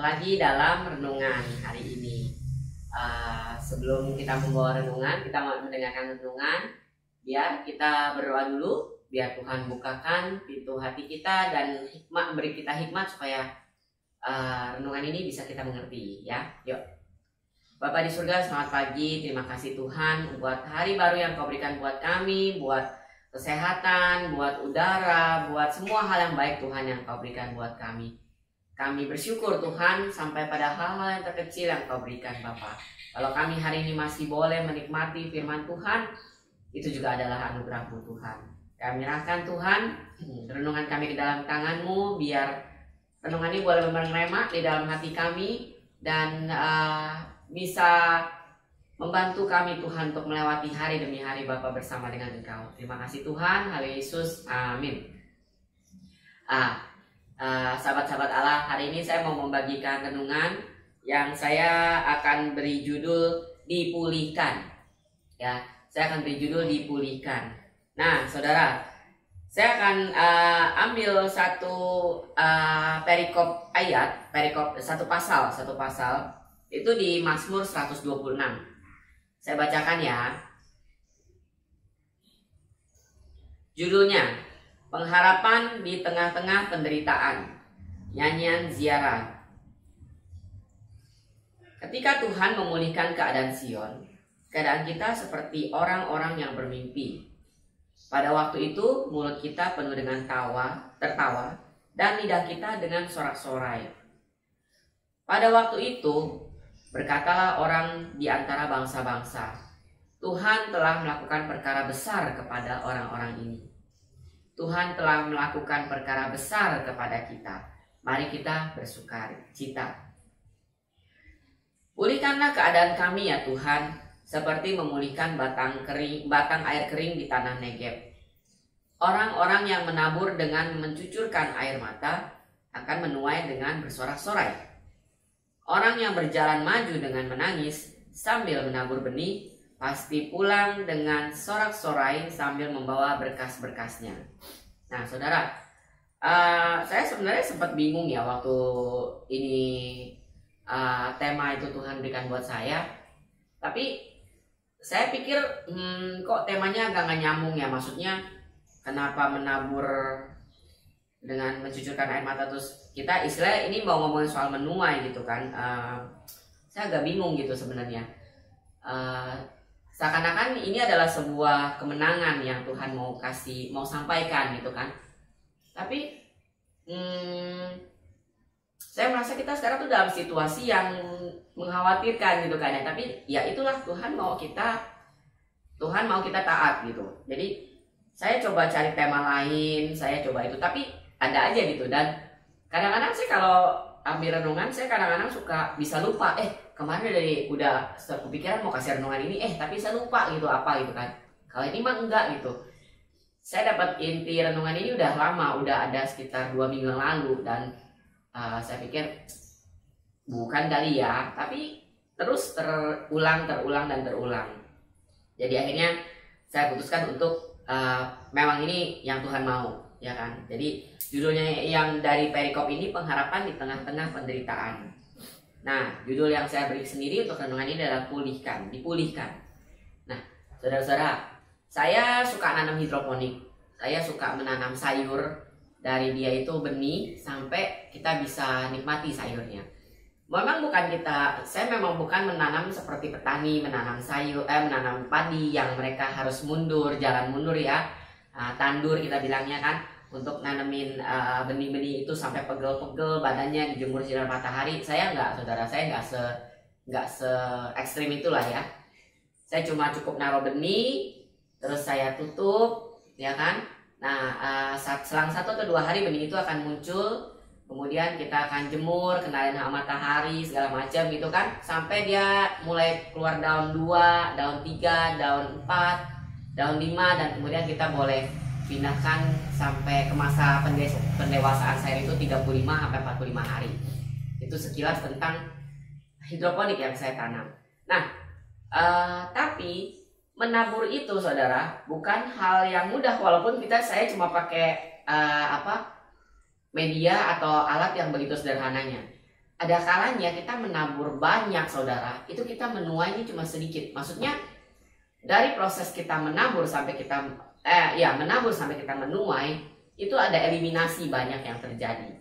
lagi dalam renungan hari ini. Sebelum kita membawa renungan, kita mendengarkan renungan, biar kita berdoa dulu, biar Tuhan bukakan pintu hati kita dan beri kita hikmat supaya renungan ini bisa kita mengerti, ya. Yuk. Bapa di surga, selamat pagi. Terima kasih Tuhan buat hari baru yang Kau berikan buat kami, buat kesehatan, buat udara, buat semua hal yang baik Tuhan yang Kau berikan buat kami. Kami bersyukur Tuhan sampai pada hal-hal yang terkecil yang Kau berikan Bapa. Kalau kami hari ini masih boleh menikmati firman Tuhan, itu juga adalah anugerah-Mu Tuhan. Kami menyerahkan Tuhan renungan kami ke dalam tangan-Mu, biar renungan ini boleh merema di dalam hati kami dan bisa membantu kami Tuhan untuk melewati hari demi hari Bapa bersama dengan Engkau. Terima kasih Tuhan, haleluya Yesus, amin. Sahabat-sahabat Allah, hari ini saya mau membagikan renungan yang saya akan beri judul dipulihkan. Ya, saya akan beri judul dipulihkan. Nah, saudara, saya akan ambil satu perikop ayat, satu pasal itu di Mazmur 126. Saya bacakan ya. Judulnya Pengharapan di Tengah-Tengah Penderitaan, nyanyian ziarah. Ketika Tuhan memulihkan keadaan Sion, keadaan kita seperti orang-orang yang bermimpi. Pada waktu itu mulut kita penuh dengan tertawa, dan lidah kita dengan sorak-sorai. Pada waktu itu berkatalah orang di antara bangsa-bangsa, Tuhan telah melakukan perkara besar kepada orang-orang ini. Tuhan telah melakukan perkara besar kepada kita. Mari kita bersukacita. Pulihkanlah keadaan kami ya Tuhan, seperti memulihkan batang air kering di tanah Negeb. Orang-orang yang menabur dengan mencucurkan air mata akan menuai dengan bersorak-sorai. Orang yang berjalan maju dengan menangis sambil menabur benih pasti pulang dengan sorak-sorai sambil membawa berkas-berkasnya. Nah, saudara, saya sebenarnya sempat bingung ya waktu ini tema itu Tuhan berikan buat saya. Tapi saya pikir kok temanya agak gak nyambung ya. Maksudnya kenapa menabur dengan mencucurkan air mata, terus kita istilah ini mau ngomongin soal menuai gitu kan. Saya agak bingung gitu sebenarnya. Seakan-akan ini adalah sebuah kemenangan yang Tuhan mau sampaikan gitu kan. Tapi saya merasa kita sekarang tuh dalam situasi yang mengkhawatirkan gitu kan ya. Tapi ya itulah Tuhan mau kita taat gitu. Jadi saya coba cari tema lain, saya coba itu, tapi ada aja gitu. Dan kadang-kadang saya kalau ambil renungan, saya kadang-kadang suka bisa lupa. Kemarin udah kepikiran mau kasih renungan ini, tapi saya lupa gitu apa gitu kan. Kalau ini mah enggak gitu. Saya dapat inti renungan ini udah lama, udah ada sekitar 2 minggu yang lalu. Dan saya pikir bukan kali ya, tapi terus terulang. Jadi akhirnya saya putuskan untuk memang ini yang Tuhan mau, ya kan. Jadi judulnya yang dari perikop ini, pengharapan di tengah-tengah penderitaan. Nah, judul yang saya beri sendiri untuk renungan ini adalah dipulihkan. Nah, saudara-saudara, saya suka nanam hidroponik. Saya suka menanam sayur, dari dia itu benih sampai kita bisa nikmati sayurnya. Saya memang bukan menanam seperti petani menanam menanam padi yang mereka harus jalan mundur ya. Tandur kita bilangnya kan, untuk nanemin benih-benih itu sampai pegel-pegel badannya dijemur sinar matahari. Saya enggak, saudara, saya enggak se ekstrim itulah ya. Saya cuma cukup naruh benih, terus saya tutup, ya kan. Nah, selang 1 atau 2 hari benih itu akan muncul, kemudian kita akan jemur, kenalin hama matahari segala macam gitu kan, sampai dia mulai keluar daun 2, daun 3, daun 4, daun 5, dan kemudian kita boleh pindahkan sampai ke masa pendewasaan sayur itu 35 sampai 45 hari. Itu sekilas tentang hidroponik yang saya tanam. Nah, tapi menabur itu saudara bukan hal yang mudah, walaupun saya cuma pakai media atau alat yang begitu sederhananya. ada kalanya kita menabur banyak saudara, itu kita menuainya cuma sedikit. Maksudnya dari proses kita menabur sampai kita menabur sampai kita menuai, itu ada eliminasi banyak yang terjadi.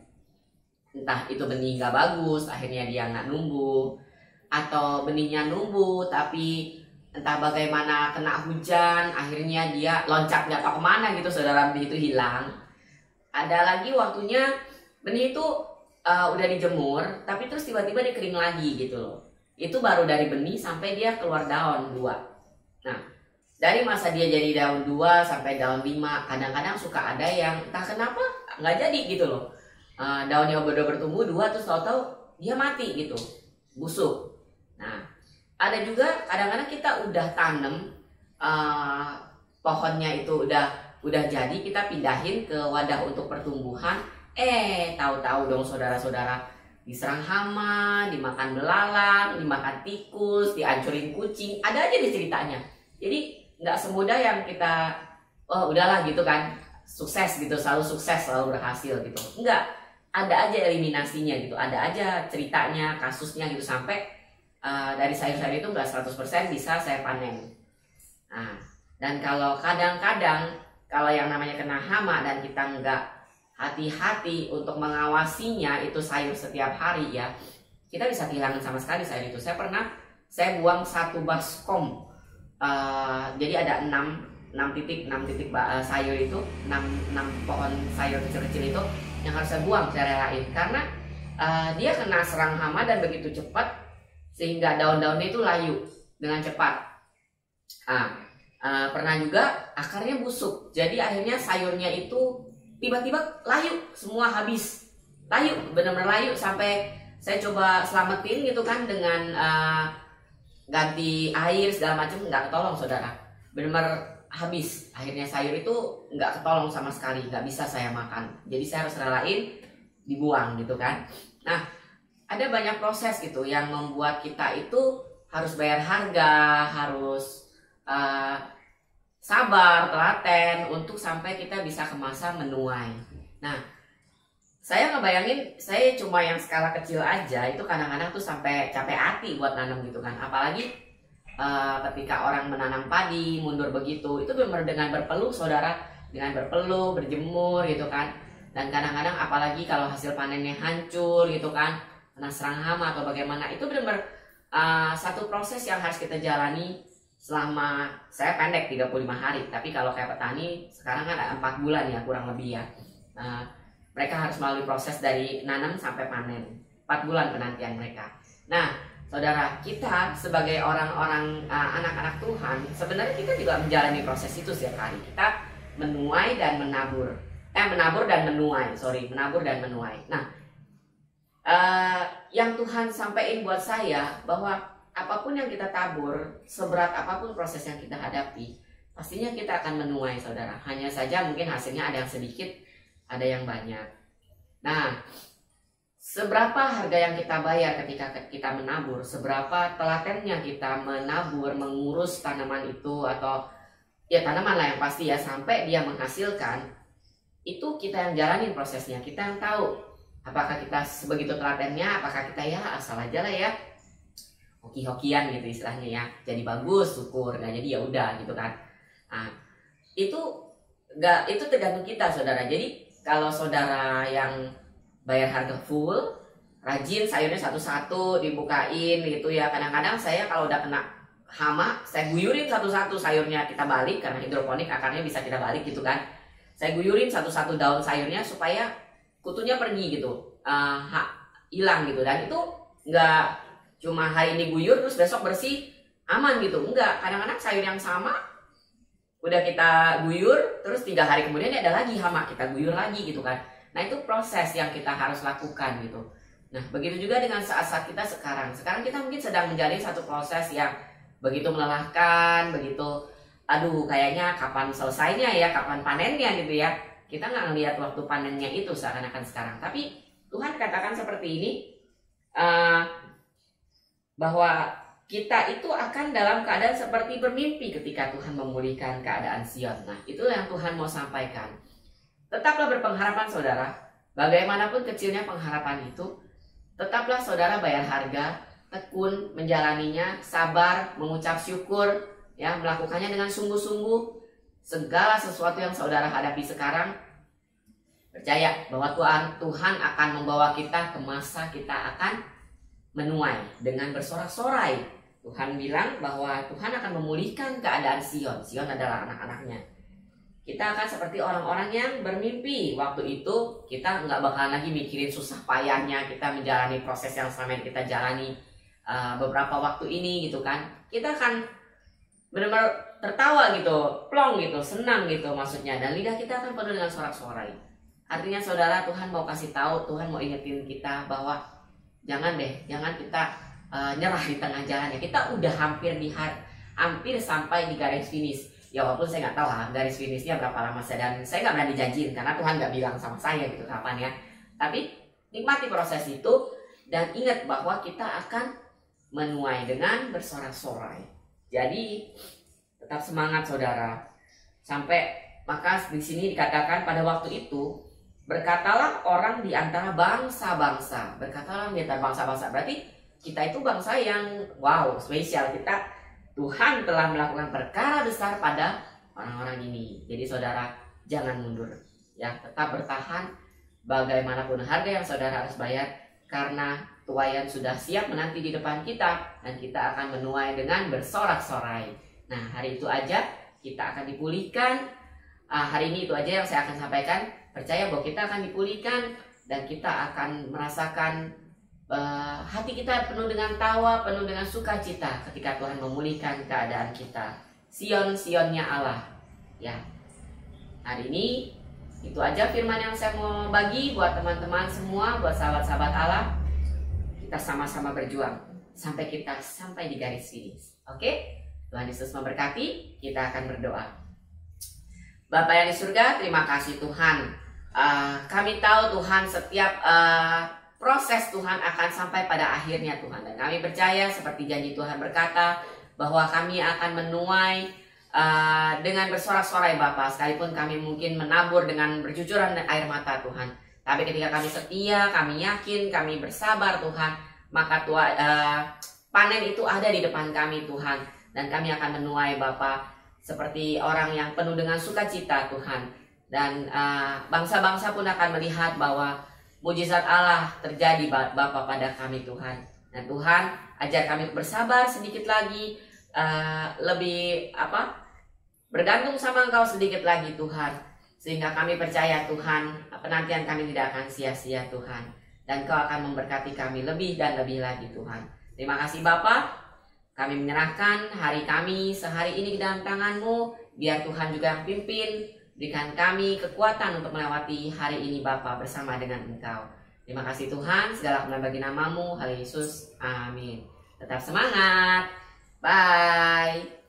Entah itu benih nggak bagus, akhirnya dia nggak numbuh, atau benihnya numbuh tapi entah bagaimana kena hujan, akhirnya dia loncat nggak tahu kemana gitu saudara, benih itu hilang. Ada lagi waktunya benih itu udah dijemur, tapi terus tiba-tiba dia kering lagi gitu loh. Itu baru dari benih sampai dia keluar daun 2. Nah, dari masa dia jadi daun 2 sampai daun 5, kadang-kadang suka ada yang entah kenapa nggak jadi gitu loh. Daunnya udah bertumbuh 2, terus tahu-tahu dia mati gitu, busuk. Nah, ada juga kadang-kadang kita udah tanam pohonnya itu udah jadi, kita pindahin ke wadah untuk pertumbuhan, tahu-tahu dong saudara-saudara diserang hama, dimakan belalang, dimakan tikus, dihancurin kucing, ada aja di ceritanya. Jadi nggak semudah yang kita udahlah gitu kan, sukses gitu, selalu sukses, selalu berhasil gitu. Enggak, ada aja eliminasinya gitu, ada aja ceritanya, kasusnya gitu, sampai dari sayur-sayur itu nggak 100% bisa saya panen. Nah, dan kalau kadang-kadang kalau yang namanya kena hama dan kita nggak hati-hati untuk mengawasinya itu sayur setiap hari ya, kita bisa kehilangan sama sekali sayur itu. Saya buang 1 baskom, jadi ada 6 titik sayur itu, 6 pohon sayur kecil-kecil itu yang harus saya buang, saya relain karena dia kena serang hama dan begitu cepat sehingga daun-daunnya itu layu dengan cepat. Pernah juga akarnya busuk, jadi akhirnya sayurnya itu tiba-tiba layu, semua habis, layu, benar-benar layu, sampai saya coba selamatin gitu kan dengan ganti air segala macam, nggak ketolong saudara, benar-benar habis. Akhirnya sayur itu nggak ketolong sama sekali, nggak bisa saya makan, jadi saya harus relain dibuang gitu kan. Nah, ada banyak proses gitu yang membuat kita itu harus bayar harga, harus sabar, telaten untuk sampai kita bisa ke masa menuai. Nah, saya ngebayangin, saya cuma yang skala kecil aja, itu kadang-kadang tuh sampai capek hati buat nanam gitu kan. Apalagi ketika orang menanam padi, mundur begitu, itu benar dengan berpeluh saudara, dengan berpeluh, berjemur gitu kan. Dan kadang-kadang apalagi kalau hasil panennya hancur gitu kan, kena serang hama atau bagaimana, itu benar-benar satu proses yang harus kita jalani selama, saya pendek 35 hari, tapi kalau kayak petani sekarang kan ada 4 bulan ya kurang lebih ya. Mereka harus melalui proses dari nanam sampai panen, 4 bulan penantian mereka. Nah saudara, kita sebagai orang-orang anak-anak Tuhan, sebenarnya kita juga menjalani proses itu setiap hari. Kita menuai dan menabur, menabur dan menuai. Nah, yang Tuhan sampaikan buat saya bahwa apapun yang kita tabur, seberat apapun proses yang kita hadapi, pastinya kita akan menuai saudara. Hanya saja mungkin hasilnya ada yang sedikit, ada yang banyak. Nah, seberapa harga yang kita bayar ketika kita menabur, seberapa telatennya kita menabur, mengurus tanaman itu, atau ya tanaman lah yang pasti ya, sampai dia menghasilkan, itu kita yang jalanin prosesnya, kita yang tahu. Apakah kita sebegitu telatennya, apakah kita ya asal aja lah ya, hoki-hokian gitu istilahnya ya, jadi bagus syukur, nggak jadi ya udah gitu kan. Nah, itu tergantung kita saudara. Jadi kalau saudara yang bayar harga full, rajin sayurnya satu-satu dibukain gitu ya, kadang-kadang saya kalau udah kena hama, saya guyurin satu-satu sayurnya, kita balik karena hidroponik akarnya bisa kita balik gitu kan. Saya guyurin satu-satu daun sayurnya supaya kutunya pergi gitu, hilang gitu. Dan itu nggak cuma hari ini guyur terus besok bersih aman gitu, enggak. Kadang-kadang sayur yang sama udah kita guyur terus 3 hari kemudian ada lagi hama, kita guyur lagi gitu kan. Nah itu proses yang kita harus lakukan gitu. Nah begitu juga dengan saat-saat kita sekarang kita mungkin sedang menjalani satu proses yang begitu melelahkan, begitu aduh kayaknya kapan selesainya ya, kapan panennya gitu ya. Kita nggak ngelihat waktu panennya itu seakan-akan sekarang. Tapi Tuhan katakan seperti ini, bahwa kita itu akan dalam keadaan seperti bermimpi ketika Tuhan memulihkan keadaan Sion. Nah itulah yang Tuhan mau sampaikan. Tetaplah berpengharapan saudara. Bagaimanapun kecilnya pengharapan itu, Tetaplah saudara bayar harga, tekun menjalaninya, sabar, mengucap syukur, ya, melakukannya dengan sungguh-sungguh. Segala sesuatu yang saudara hadapi sekarang, percaya bahwa Tuhan akan membawa kita ke masa kita akan menuai dengan bersorak-sorai. Tuhan bilang bahwa Tuhan akan memulihkan keadaan Sion. Sion adalah anak-anaknya. Kita akan seperti orang-orang yang bermimpi. Waktu itu kita nggak bakalan lagi mikirin susah payahnya kita menjalani proses yang selama ini kita jalani beberapa waktu ini gitu kan. Kita akan benar-benar tertawa gitu, plong gitu, senang gitu maksudnya. Dan lidah kita akan penuh dengan sorak-sorai. Artinya saudara, Tuhan mau kasih tahu, Tuhan mau ingetin kita bahwa jangan kita nyerah di tengah jalan ya. Kita udah hampir sampai di garis finish. Ya walaupun saya nggak tahu lah garis finishnya berapa lama, dan saya nggak berani janjiin karena Tuhan nggak bilang sama saya gitu kapan ya. Tapi nikmati proses itu dan ingat bahwa kita akan menuai dengan bersorak-sorai. Jadi tetap semangat saudara. Sampai maka di sini dikatakan pada waktu itu berkatalah orang di antara bangsa-bangsa. Berkatalah di antara bangsa-bangsa. Berarti kita itu bangsa yang wow, spesial. Tuhan telah melakukan perkara besar pada orang-orang ini. Jadi saudara jangan mundur. Ya, tetap bertahan bagaimanapun harga yang saudara harus bayar. Karena tuaian sudah siap menanti di depan kita. Dan kita akan menuai dengan bersorak-sorai. Nah, hari itu aja kita akan dipulihkan. Hari ini itu aja yang saya akan sampaikan. Percaya bahwa kita akan dipulihkan. Dan kita akan merasakan hati kita penuh dengan tawa, penuh dengan sukacita ketika Tuhan memulihkan keadaan kita. Sion-sionnya Allah. Ya. Hari ini itu aja firman yang saya mau bagi buat teman-teman semua, buat sahabat-sahabat Allah. Kita sama-sama berjuang sampai kita sampai di garis finish. Oke? Tuhan Yesus memberkati. Kita akan berdoa. Bapa yang di surga, terima kasih Tuhan. Kami tahu Tuhan setiap proses Tuhan akan sampai pada akhirnya Tuhan. Dan kami percaya seperti janji Tuhan berkata bahwa kami akan menuai dengan bersorak-sorai Bapa. Sekalipun kami mungkin menabur dengan bercucuran air mata Tuhan. Tapi ketika kami setia, kami yakin, kami bersabar Tuhan. Maka panen itu ada di depan kami Tuhan. Dan kami akan menuai Bapa seperti orang yang penuh dengan sukacita Tuhan. Dan bangsa-bangsa pun akan melihat bahwa mujizat Allah terjadi Bapa pada kami Tuhan. Dan Tuhan ajar kami bersabar sedikit lagi, lebih bergantung sama Engkau sedikit lagi Tuhan. Sehingga kami percaya Tuhan, penantian kami tidak akan sia-sia Tuhan. Dan Engkau akan memberkati kami lebih dan lebih lagi Tuhan. Terima kasih Bapa. Kami menyerahkan hari kami sehari ini ke dalam tangan-Mu. Biar Tuhan juga yang pimpin. Berikan kami kekuatan untuk melewati hari ini Bapa bersama dengan Engkau. Terima kasih Tuhan, segala kemuliaan bagi nama-Mu, Haleluya Yesus, amin. Tetap semangat, bye.